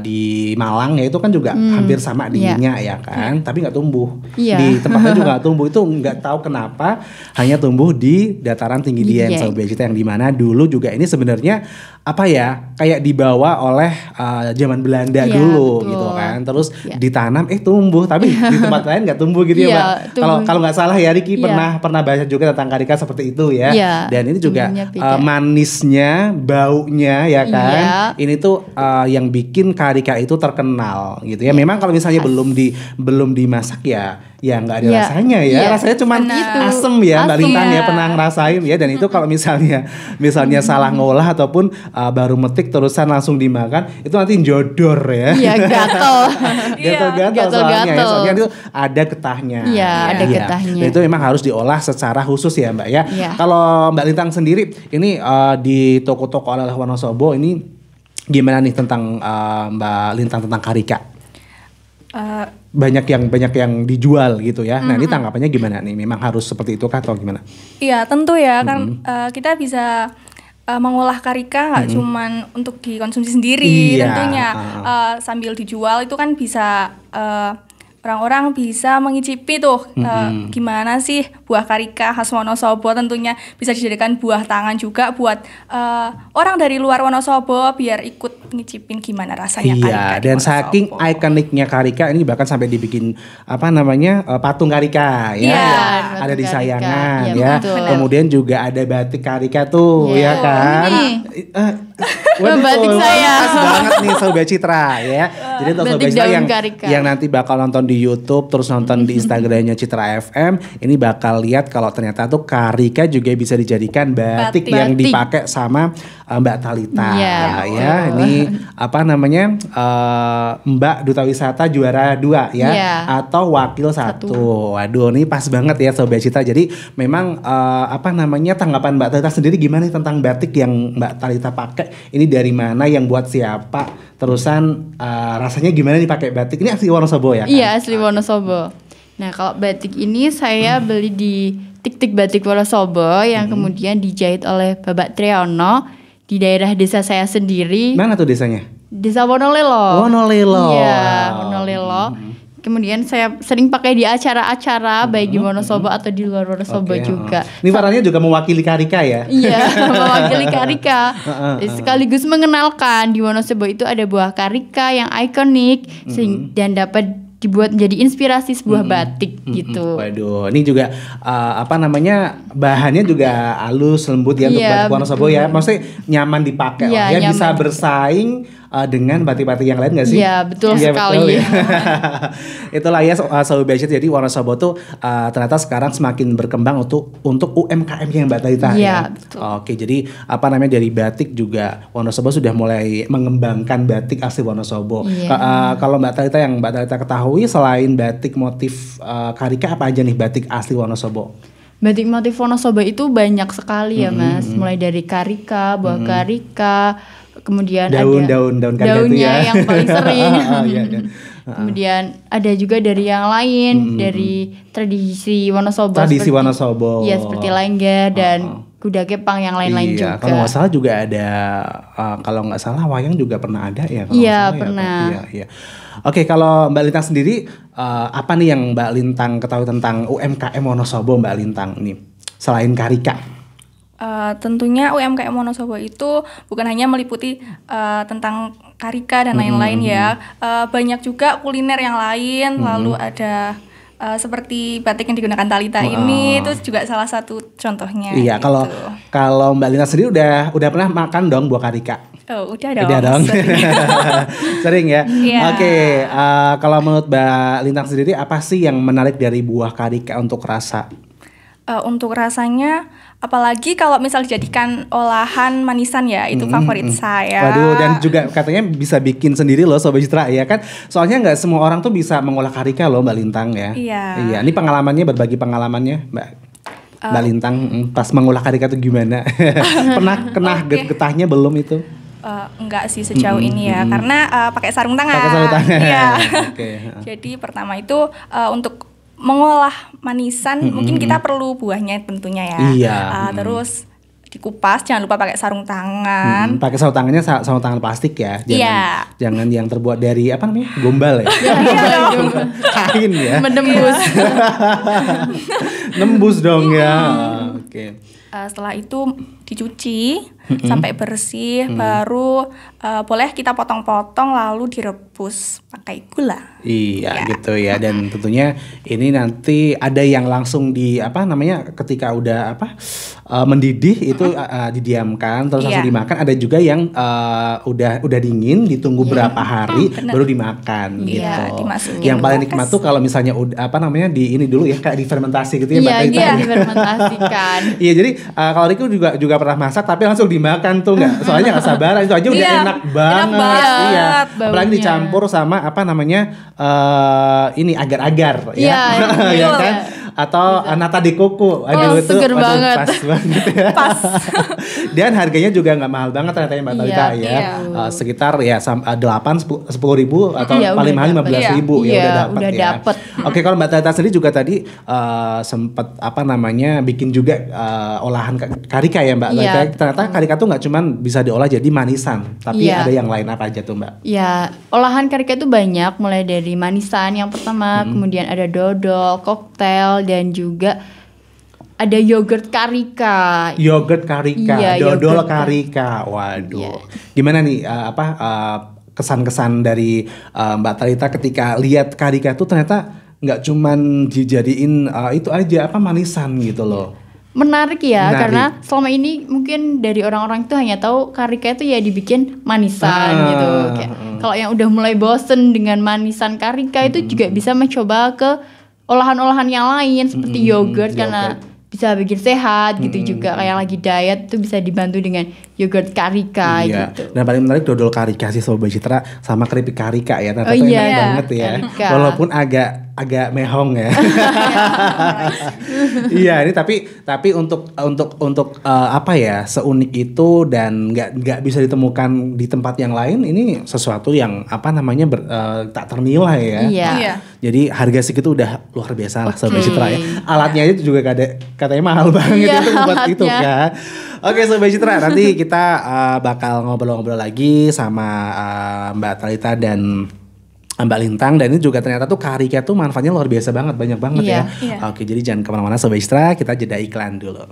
di Malang ya itu kan juga hampir sama dinginnya ya kan, tapi nggak tumbuh di tempatnya juga nggak tumbuh, itu nggak tahu kenapa hanya tumbuh di dataran tinggi Dieng Sobat Citra, yang dimana dulu juga ini sebenarnya apa ya kayak dibawa oleh zaman Belanda dulu gitu kan, terus ditanam tumbuh, tapi di tempat lain nggak tumbuh gitu ya Mbak. Kalau nggak salah ya Riki pernah baca juga tentang karika seperti itu ya, dan ini juga manisnya, baunya ya kan, ini tuh yang bikin karika itu terkenal gitu ya. Memang kalau misalnya belum dimasak ya nggak ada rasanya ya. Rasanya cuma asem ya Mbak Lintang ya, pernah ngerasain ya. Dan itu kalau misalnya salah ngolah ataupun baru metik terusan langsung dimakan, itu nanti jodor ya. Iya, gatal soalnya itu ada getahnya. Iya, ada getahnya. Dan itu memang harus diolah secara khusus ya Mbak ya. Kalau Mbak Lintang sendiri ini di toko-toko oleh-oleh Wonosobo ini gimana nih tentang Mbak Lintang tentang karika? Banyak yang dijual gitu ya. Nah ini tanggapannya gimana nih? Memang harus seperti itu kah atau gimana? Iya tentu ya kan kita bisa mengolah karika nggak cuman untuk dikonsumsi sendiri, tentunya sambil dijual itu kan bisa orang-orang bisa mengicipi tuh gimana sih buah karika khas Wonosobo, tentunya bisa dijadikan buah tangan juga buat orang dari luar Wonosobo biar ikut ngicipin gimana rasanya karika. Dan saking ikoniknya karika ini bahkan sampai dibikin patung karika ya, ada di Sayangan ya. Kemudian juga ada batik karika tuh ya kan. Batik saya. Pas banget nih Sobat Citra ya. Jadi untuk Sobat Citra yang nanti bakal nonton di YouTube terus nonton di Instagramnya Citra FM, ini bakal lihat kalau ternyata tuh karika juga bisa dijadikan batik yang dipakai sama Mbak Talita ya. Ini Mbak Duta Wisata juara 2 ya, atau wakil 1. Waduh, ini pas banget ya Sobat Citra. Jadi memang tanggapan Mbak Talita sendiri gimana nih tentang batik yang Mbak Talita pakai? Ini dari mana, yang buat siapa? Terusan rasanya gimana nih pakai batik? Ini asli Wonosobo ya kan? Iya, asli Wonosobo. Nah, kalau batik ini saya beli di Tik-Tik Batik Wonosobo yang kemudian dijahit oleh Bapak Triyono di daerah desa saya sendiri. Mana tuh desanya? Desa Wonolelo. Iya, Wonolelo. Kemudian saya sering pakai di acara-acara baik di Wonosobo atau di luar Wonosobo juga. Ini warnanya juga mewakili karika ya? Iya, mewakili karika. Sekaligus mengenalkan di Wonosobo itu ada buah karika yang ikonik dan dapat dibuat menjadi inspirasi sebuah batik gitu. Waduh, ini juga bahannya juga halus, lembut ya untuk batik Wonosobo ya. Maksudnya nyaman dipakai lah ya, bisa bersaing dengan batik-batik yang lain gak sih? Iya, betul sekali. Betul, ya. Itulah ya Sobat Citra. Jadi Wonosobo tuh ternyata sekarang semakin berkembang untuk UMKM yang Mbak Talita ya. Betul. Oke, jadi dari batik juga Wonosobo sudah mulai mengembangkan batik asli Wonosobo. Kalau Mbak Talita ketahui selain batik motif karika, apa aja nih batik asli Wonosobo? Batik motif Wonosobo itu banyak sekali ya Mas. Mulai dari karika, buah karika, kemudian daun daunnya yang paling sering. Kemudian ada juga dari yang lain, dari tradisi Wonosobo. Wonosobo. Iya, seperti lengger dan kuda kepang yang lain-lain juga. Kalau nggak salah juga ada, kalau nggak salah wayang juga pernah ada ya. Iya, pernah. Iya. Oke, kalau Mbak Lintang sendiri apa nih yang Mbak Lintang ketahui tentang UMKM Wonosobo Mbak Lintang nih selain karika? Tentunya UMKM Wonosobo itu bukan hanya meliputi tentang karika dan lain-lain ya. Banyak juga kuliner yang lain. Lalu ada seperti batik yang digunakan Talita ini, itu juga salah satu contohnya. Iya, gitu. Kalau Mbak Lintang sendiri udah pernah makan dong buah karika? Oh, udah dong. Sering ya. Oke, kalau menurut Mbak Lintang sendiri apa sih yang menarik dari buah karika untuk rasa? Untuk rasanya, apalagi kalau misal dijadikan olahan manisan ya, itu favorit saya. Waduh, dan juga katanya bisa bikin sendiri loh Sobat Citra ya kan. Soalnya nggak semua orang tuh bisa mengolah karika loh Mbak Lintang ya. Iya. Ini berbagi pengalamannya Mbak Lintang pas mengolah karika tuh gimana? Pernah kena getahnya belum itu? Enggak sih sejauh ini ya, karena pakai sarung tangan. Iya. Jadi pertama itu untuk mengolah manisan mungkin kita perlu buahnya tentunya ya. Iya. Terus dikupas, jangan lupa pakai sarung tangan. Pakai sarung tangannya sarung tangan plastik ya. Jangan yang terbuat dari apa namanya? Gombal ya. Kain ya. Menembus. Nembus dong ya. Oke. Setelah itu dicuci sampai bersih, baru boleh kita potong-potong lalu direbus pakai gula. Iya gitu ya, dan tentunya ini nanti ada yang langsung ketika udah mendidih itu didiamkan terus langsung dimakan. Ada juga yang udah dingin ditunggu berapa hari baru dimakan gitu. Yang paling nikmat tuh kalau misalnya di ini dulu ya, kayak difermentasi gitu ya Mbak Tita. Iya, difermentasikan. Iya, jadi kalau Riku juga pernah masak tapi langsung dimakan tuh nggak, soalnya nggak sabaran, itu aja udah enak banget. Iya, apalagi dicampur sama ini agar-agar ya kan, atau nata de coco. Aduh, itu seger banget. Pas banget ya. Pas. Dan harganya juga nggak mahal banget ternyata Mbak Talita ya. Sekitar ya 8-10 ribu atau paling mahal 15 ribu ya udah dapat. Oke, kalau Mbak Talita sendiri juga tadi sempat bikin juga olahan karika ya Mbak. Ternyata karika tuh nggak cuman bisa diolah jadi manisan, tapi ada yang lain apa aja tuh Mbak? Ya, olahan karika itu banyak, mulai dari manisan yang pertama, kemudian ada dodol, koktail, dan juga ada yogurt karika. Dodol karika. Waduh. Gimana nih kesan-kesan dari Mbak Talita ketika lihat karika tuh ternyata nggak cuman dijadiin itu aja manisan gitu loh. Menarik karena selama ini mungkin dari orang-orang itu hanya tahu karika itu ya dibikin manisan gitu. Kalau yang udah mulai bosen dengan manisan karika itu juga bisa mencoba ke olahan-olahan yang lain seperti yogurt karena bisa bikin sehat gitu juga. Kayak lagi diet tuh bisa dibantu dengan yogurt karika gitu. Dan paling menarik dodol karika sih Sobat Citra sama keripik karika ya. Ternyata enak banget ya. Karika. Walaupun agak mehong ya. Iya, ini tapi untuk seunik itu dan nggak bisa ditemukan di tempat yang lain, ini sesuatu yang tak ternilai ya. Iya. Jadi harga segitu udah luar biasa lah Sobat Citra ya. Alatnya aja juga katanya mahal banget itu buat itu kan. Oke Sobat Citra, nanti kita bakal ngobrol-ngobrol lagi sama Mbak Talita dan Mbak Lintang, dan ini juga ternyata tuh karika tuh manfaatnya luar biasa banget, banyak banget ya. Oke, jadi jangan kemana-mana Sobat Citra, kita jeda iklan dulu.